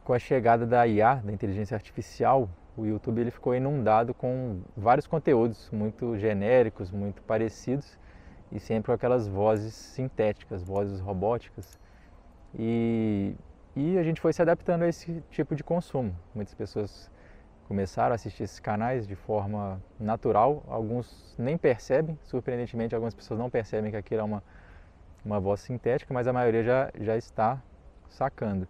com a chegada da IA, da inteligência artificial, o YouTube ele ficou inundado com vários conteúdos muito genéricos, muito parecidos e sempre com aquelas vozes sintéticas, vozes robóticas. E, e a gente foi se adaptando a esse tipo de consumo. Muitas pessoas começaram a assistir esses canais de forma natural, alguns nem percebem, surpreendentemente algumas pessoas não percebem que aquilo é uma voz sintética, mas a maioria já está sacando.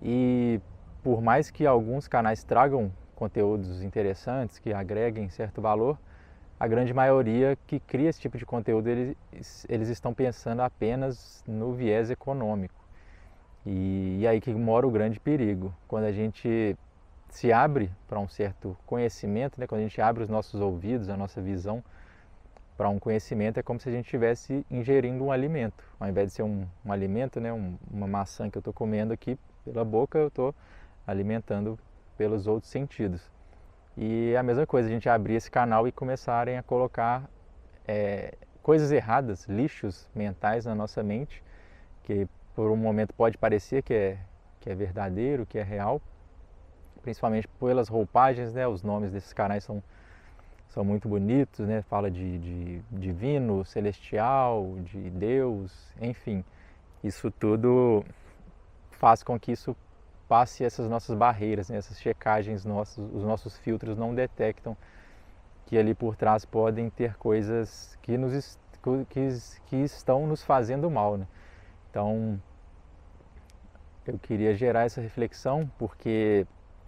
E por mais que alguns canais tragam conteúdos interessantes, que agreguem certo valor, a grande maioria que cria esse tipo de conteúdo, eles estão pensando apenas no viés econômico. E aí que mora o grande perigo. Quando a gente se abre para um certo conhecimento, né? Quando a gente abre os nossos ouvidos, a nossa visão para um conhecimento, é como se a gente estivesse ingerindo um alimento. Ao invés de ser um alimento, né? Uma maçã que eu estou comendo aqui pela boca, eu estou alimentando pelos outros sentidos. E a mesma coisa, a gente abrir esse canal e começarem a colocar coisas erradas, lixos mentais na nossa mente, que por um momento pode parecer que é verdadeiro, que é real, principalmente pelas roupagens, né? Os nomes desses canais são muito bonitos, né? Fala de divino, celestial, de Deus, enfim. Isso tudo faz com que isso passe essas nossas barreiras, né? Essas checagens nossas, os nossos filtros não detectam que ali por trás podem ter coisas que estão nos fazendo mal, né? Então, eu queria gerar essa reflexão porque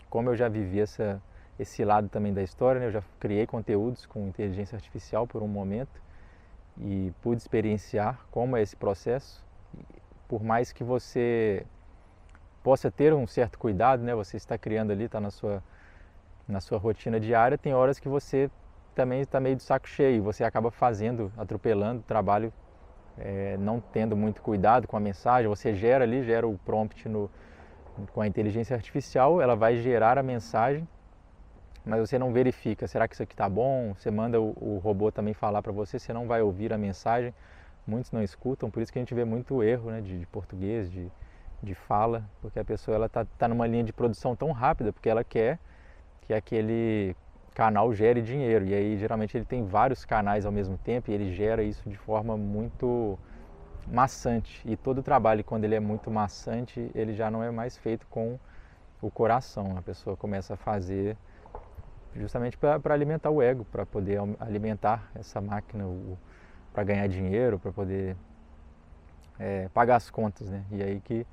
como eu já vivi esse lado também da história, né? Eu já criei conteúdos com inteligência artificial por um momento e pude experienciar como é esse processo. Por mais que você possa ter um certo cuidado, né? Você está criando ali, está na sua rotina diária, tem horas que você também está meio de saco cheio, você acaba fazendo, atropelando o trabalho, não tendo muito cuidado com a mensagem, você gera o prompt com a inteligência artificial, ela vai gerar a mensagem, mas você não verifica, será que isso aqui está bom? Você manda o robô também falar para você, você não vai ouvir a mensagem, muitos não escutam, por isso que a gente vê muito erro, né, de português, de fala, porque a pessoa ela tá numa linha de produção tão rápida, porque ela quer que aquele canal gere dinheiro, e aí geralmente ele tem vários canais ao mesmo tempo e ele gera isso de forma muito maçante, e todo o trabalho quando ele é muito maçante, ele já não é mais feito com o coração, a pessoa começa a fazer justamente para alimentar o ego, para poder alimentar essa máquina, para ganhar dinheiro, para poder pagar as contas, né? E aí que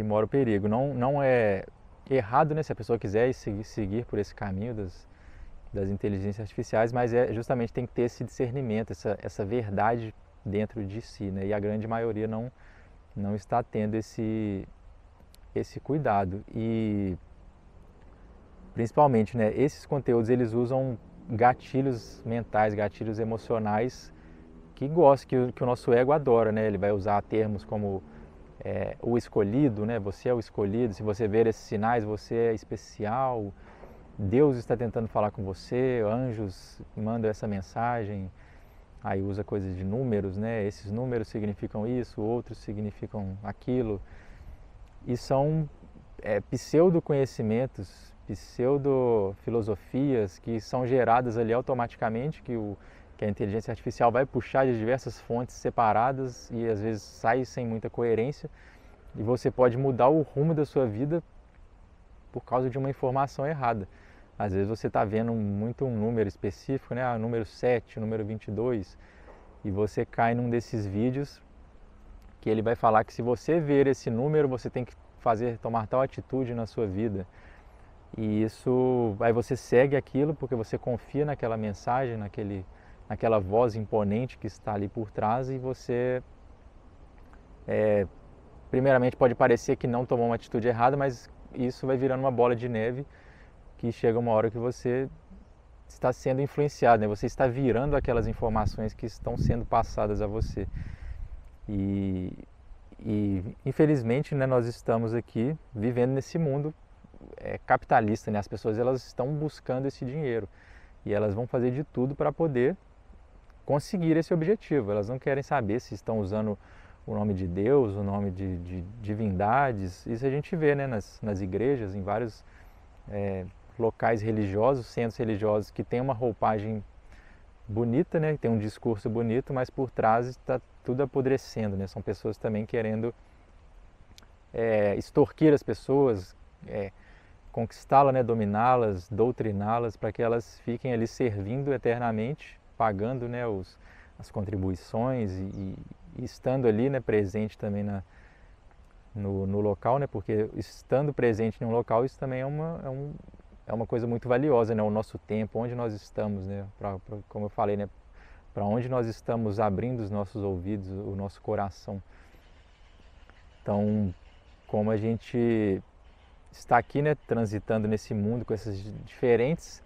mora o perigo. Não é errado, né, se a pessoa quiser seguir por esse caminho das inteligências artificiais, mas justamente tem que ter esse discernimento, essa verdade dentro de si, né? E a grande maioria não está tendo esse cuidado. E principalmente, né, esses conteúdos eles usam gatilhos mentais, gatilhos emocionais que o nosso ego adora, né? Ele vai usar termos como o escolhido, né? Você é o escolhido. Se você ver esses sinais, você é especial. Deus está tentando falar com você. Anjos mandam essa mensagem. Aí usa coisas de números, né? Esses números significam isso, outros significam aquilo. E são pseudo-conhecimentos, pseudo-filosofias que são geradas ali automaticamente, que a inteligência artificial vai puxar de diversas fontes separadas e às vezes sai sem muita coerência. E você pode mudar o rumo da sua vida por causa de uma informação errada. Às vezes você está vendo muito um número específico, né? Número 7, número 22, e você cai num desses vídeos que ele vai falar que se você ver esse número, você tem que tomar tal atitude na sua vida. E isso, aí você segue aquilo porque você confia naquela mensagem, naquela voz imponente que está ali por trás, e você primeiramente pode parecer que não tomou uma atitude errada, mas isso vai virando uma bola de neve que chega uma hora que você está sendo influenciado, né? Você está virando aquelas informações que estão sendo passadas a você. E, infelizmente, né, nós estamos aqui vivendo nesse mundo capitalista, né? As pessoas elas estão buscando esse dinheiro e elas vão fazer de tudo para poder conseguir esse objetivo. Elas não querem saber se estão usando o nome de Deus, o nome de divindades. Isso a gente vê, né, nas igrejas, em vários locais religiosos, centros religiosos que tem uma roupagem bonita, né, tem um discurso bonito, mas por trás está tudo apodrecendo, né? São pessoas também querendo extorquir as pessoas, conquistá-las, né, dominá-las, doutriná-las para que elas fiquem ali servindo eternamente, pagando, né, as contribuições e estando ali, né, presente também no local, né, porque estando presente em um local, isso também é uma coisa muito valiosa, né, o nosso tempo, onde nós estamos, né, como eu falei, né, para onde nós estamos abrindo os nossos ouvidos, o nosso coração. Então, como a gente está aqui, né, transitando nesse mundo com esses diferentes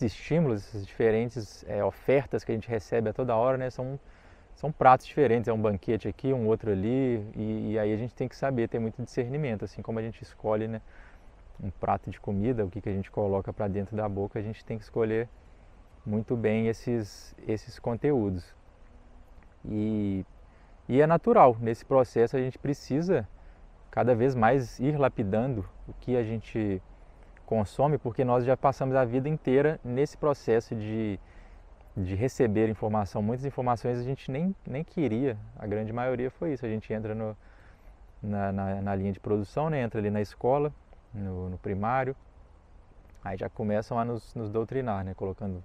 estímulos, essas diferentes ofertas que a gente recebe a toda hora, né, são pratos diferentes, é um banquete aqui, um outro ali, e aí a gente tem que saber, ter muito discernimento, assim como a gente escolhe, né, um prato de comida, o que a gente coloca para dentro da boca, a gente tem que escolher muito bem esses conteúdos. E é natural, nesse processo a gente precisa cada vez mais ir lapidando o que a gente consome, porque nós já passamos a vida inteira nesse processo de receber informação. Muitas informações a gente nem queria, a grande maioria foi isso. A gente entra na linha de produção, né? Entra ali na escola, no primário, aí já começam a nos doutrinar, né? Colocando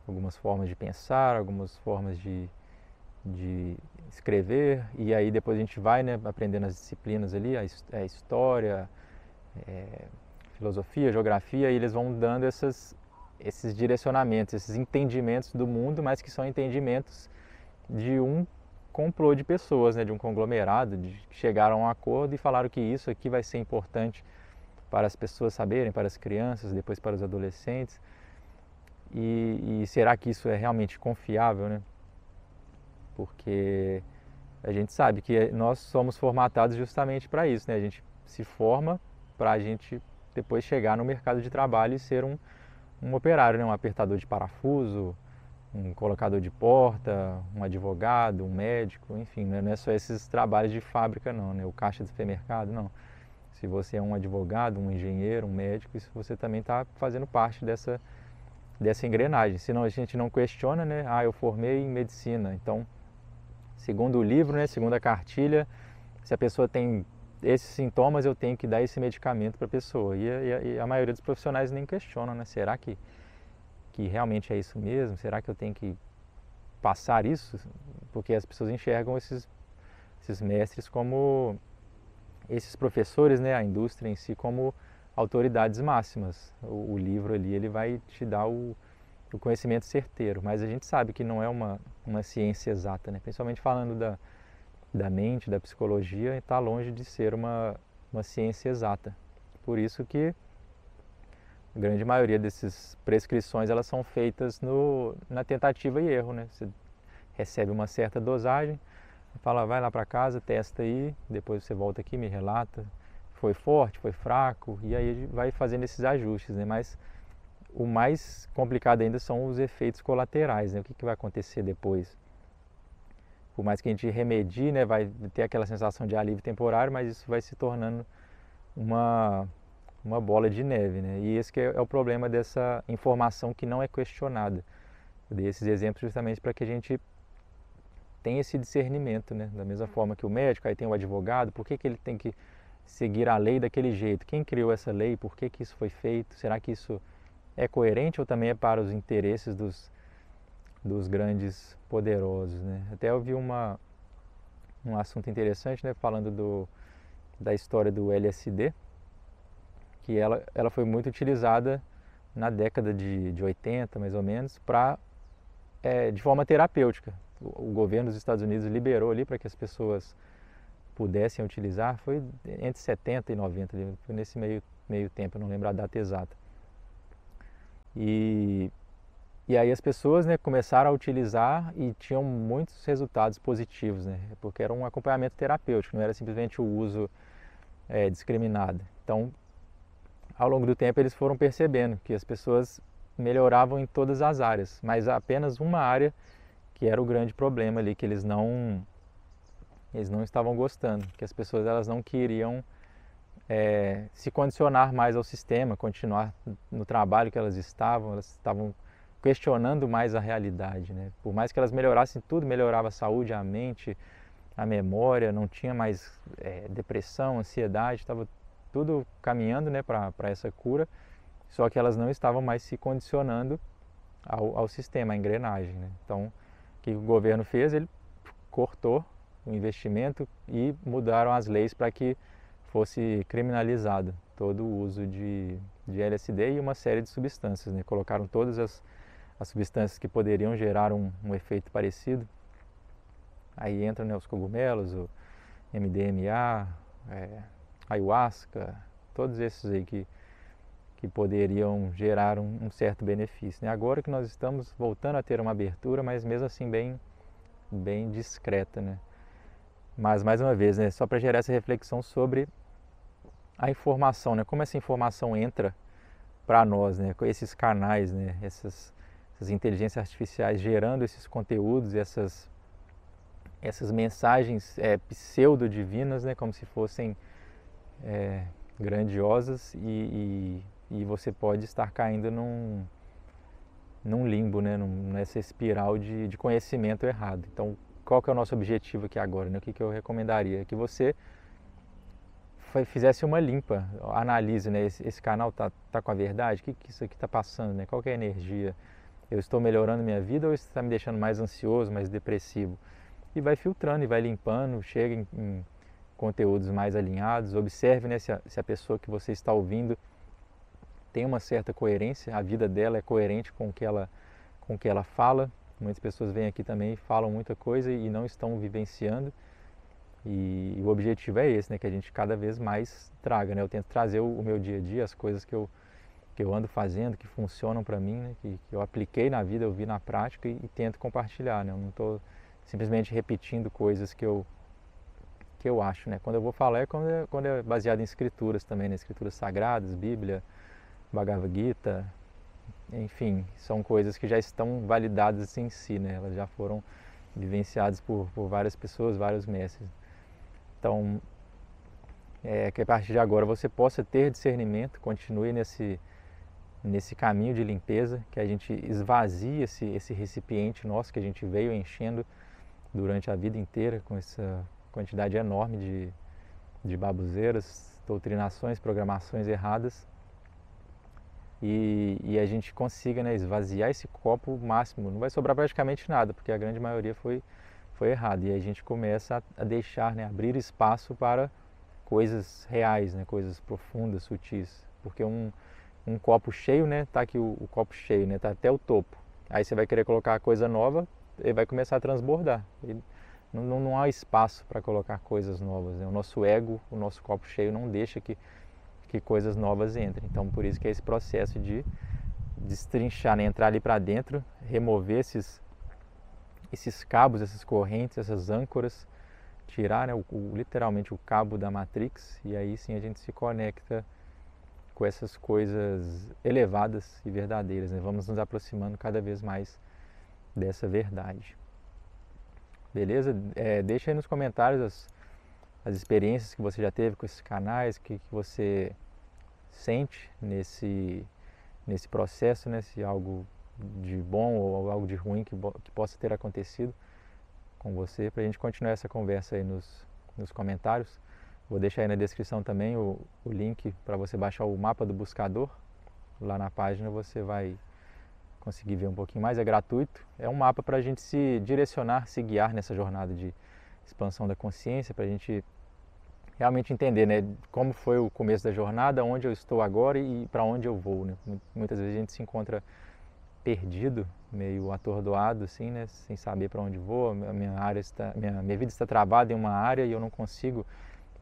algumas formas de pensar, algumas formas de escrever, e aí depois a gente vai, né, aprendendo as disciplinas ali, a história, filosofia, geografia, e eles vão dando esses direcionamentos, esses entendimentos do mundo, mas que são entendimentos de um complô de pessoas, né, de um conglomerado, que chegaram a um acordo e falaram que isso aqui vai ser importante para as pessoas saberem, para as crianças, depois para os adolescentes. E será que isso é realmente confiável, né? Porque a gente sabe que nós somos formatados justamente para isso, né? A gente se forma para a gente depois chegar no mercado de trabalho e ser um operário, né? Um apertador de parafuso, um colocador de porta, um advogado, um médico, enfim, né? Não é só esses trabalhos de fábrica não, né? O caixa de supermercado, não. Se você é um advogado, um engenheiro, um médico, isso você também está fazendo parte dessa engrenagem. Senão a gente não questiona, né? Ah, eu formei em medicina, então, segundo o livro, né? Segundo a cartilha, se a pessoa tem esses sintomas, eu tenho que dar esse medicamento para a pessoa. E a maioria dos profissionais nem questionam, né? Será que realmente é isso mesmo? Será que eu tenho que passar isso? Porque as pessoas enxergam esses mestres como esses professores, né, a indústria em si, como autoridades máximas. O livro ali, ele vai te dar o conhecimento certeiro, mas a gente sabe que não é uma ciência exata, né? Principalmente falando da mente, da psicologia, está longe de ser uma ciência exata. Por isso que a grande maioria dessas prescrições, elas são feitas na tentativa e erro, né? Você recebe uma certa dosagem, fala, vai lá para casa, testa aí, depois você volta aqui, me relata, foi forte, foi fraco, e aí vai fazendo esses ajustes, né? Mas o mais complicado ainda são os efeitos colaterais, né? O que vai acontecer depois? Por mais que a gente remedie, né, vai ter aquela sensação de alívio temporário, mas isso vai se tornando uma bola de neve, né? E esse que é o problema dessa informação que não é questionada. Eu dei esses exemplos justamente para que a gente tenha esse discernimento, né? Da mesma forma que o médico, aí tem o advogado, por que ele tem que seguir a lei daquele jeito? Quem criou essa lei? Por que isso foi feito? Será que isso é coerente ou também é para os interesses dos grandes poderosos, né? Até eu vi um assunto interessante, né? Falando da história do LSD, que ela foi muito utilizada na década de 80, mais ou menos, de forma terapêutica. O governo dos Estados Unidos liberou ali para que as pessoas pudessem utilizar, foi entre 70 e 90, foi nesse meio tempo, eu não lembro a data exata. E aí as pessoas, né, começaram a utilizar e tinham muitos resultados positivos, né, porque era um acompanhamento terapêutico, não era simplesmente o uso discriminado. Então, ao longo do tempo, eles foram percebendo que as pessoas melhoravam em todas as áreas, mas apenas uma área que era o grande problema ali, que eles não Eles não estavam gostando, que as pessoas elas não queriam se condicionar mais ao sistema, continuar no trabalho que elas estavam questionando mais a realidade, né? Por mais que elas melhorassem tudo, melhorava a saúde, a mente, a memória, não tinha mais depressão, ansiedade, estava tudo caminhando, né, para essa cura, só que elas não estavam mais se condicionando ao sistema, à engrenagem, né? Então, o que o governo fez? Ele cortou o investimento e mudaram as leis para que fosse criminalizado todo o uso de LSD e uma série de substâncias, né? Colocaram todas as substâncias que poderiam gerar um efeito parecido. Aí entram, né, os cogumelos, o MDMA, ayahuasca, todos esses aí que poderiam gerar um certo benefício, né? Agora que nós estamos voltando a ter uma abertura, mas mesmo assim bem discreta, né? Mas mais uma vez, né, só para gerar essa reflexão sobre a informação, né? Como essa informação entra para nós, né? Com esses canais, né? Essas inteligências artificiais gerando esses conteúdos, essas mensagens pseudo-divinas, né? Como se fossem grandiosas e você pode estar caindo num limbo, né? Nessa espiral de conhecimento errado. Então, qual que é o nosso objetivo aqui agora, né? O que eu recomendaria? Que você fizesse uma limpa, analise, né? Esse canal tá com a verdade? O que isso aqui está passando, né? Qual que é a energia? Eu estou melhorando minha vida ou isso está me deixando mais ansioso, mais depressivo? E vai filtrando e vai limpando, chega em conteúdos mais alinhados, observe, né, se a pessoa que você está ouvindo tem uma certa coerência, a vida dela é coerente com o que ela fala. Muitas pessoas vêm aqui também e falam muita coisa e não estão vivenciando. E o objetivo é esse, né, que a gente cada vez mais traga, né? Eu tento trazer o meu dia a dia, as coisas que eu ando fazendo, que funcionam para mim, né, que eu apliquei na vida, eu vi na prática e tento compartilhar, né? Eu não estou simplesmente repetindo coisas que eu acho, né? Quando eu vou falar quando é baseado em escrituras também, né? Escrituras sagradas, Bíblia, Bhagavad Gita, enfim, são coisas que já estão validadas em si, né? Elas já foram vivenciadas por várias pessoas, vários mestres. Então, que a partir de agora você possa ter discernimento, continue nesse caminho de limpeza, que a gente esvazie esse recipiente nosso que a gente veio enchendo durante a vida inteira com essa quantidade enorme de babuzeiras, doutrinações, programações erradas e a gente consiga, né, esvaziar esse copo máximo. Não vai sobrar praticamente nada, porque a grande maioria foi errado. E a gente começa a deixar, né, abrir espaço para coisas reais, né, coisas profundas, sutis. Porque um copo cheio, né, tá aqui o copo cheio, né, tá até o topo. Aí você vai querer colocar coisa nova, ele vai começar a transbordar. Não há espaço para colocar coisas novas, né? O nosso ego, o nosso copo cheio não deixa que coisas novas entrem. Então, por isso que é esse processo de destrinchar, né? Entrar ali para dentro, remover esses cabos, essas correntes, essas âncoras, tirar, né, literalmente o cabo da Matrix e aí sim a gente se conecta com essas coisas elevadas e verdadeiras, né? Vamos nos aproximando cada vez mais dessa verdade. Beleza? Deixa aí nos comentários as experiências que você já teve com esses canais, o que você sente nesse processo, né? Se algo de bom ou algo de ruim que possa ter acontecido com você, para a gente continuar essa conversa aí nos comentários. Vou deixar aí na descrição também o link para você baixar o mapa do buscador. Lá na página você vai conseguir ver um pouquinho mais, é gratuito. É um mapa para a gente se direcionar, se guiar nessa jornada de expansão da consciência, para a gente realmente entender, né, como foi o começo da jornada, onde eu estou agora e para onde eu vou, né? Muitas vezes a gente se encontra perdido, meio atordoado assim, né, sem saber para onde vou. Minha vida está travada em uma área e eu não consigo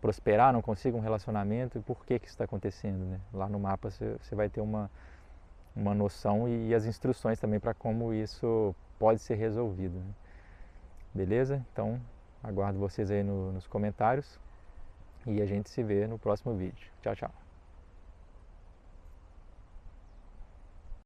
prosperar, não consigo um relacionamento. E por que isso está acontecendo, né? Lá no mapa você vai ter uma noção e as instruções também para como isso pode ser resolvido, né? Beleza? Então, aguardo vocês aí nos comentários e a gente se vê no próximo vídeo. Tchau, tchau.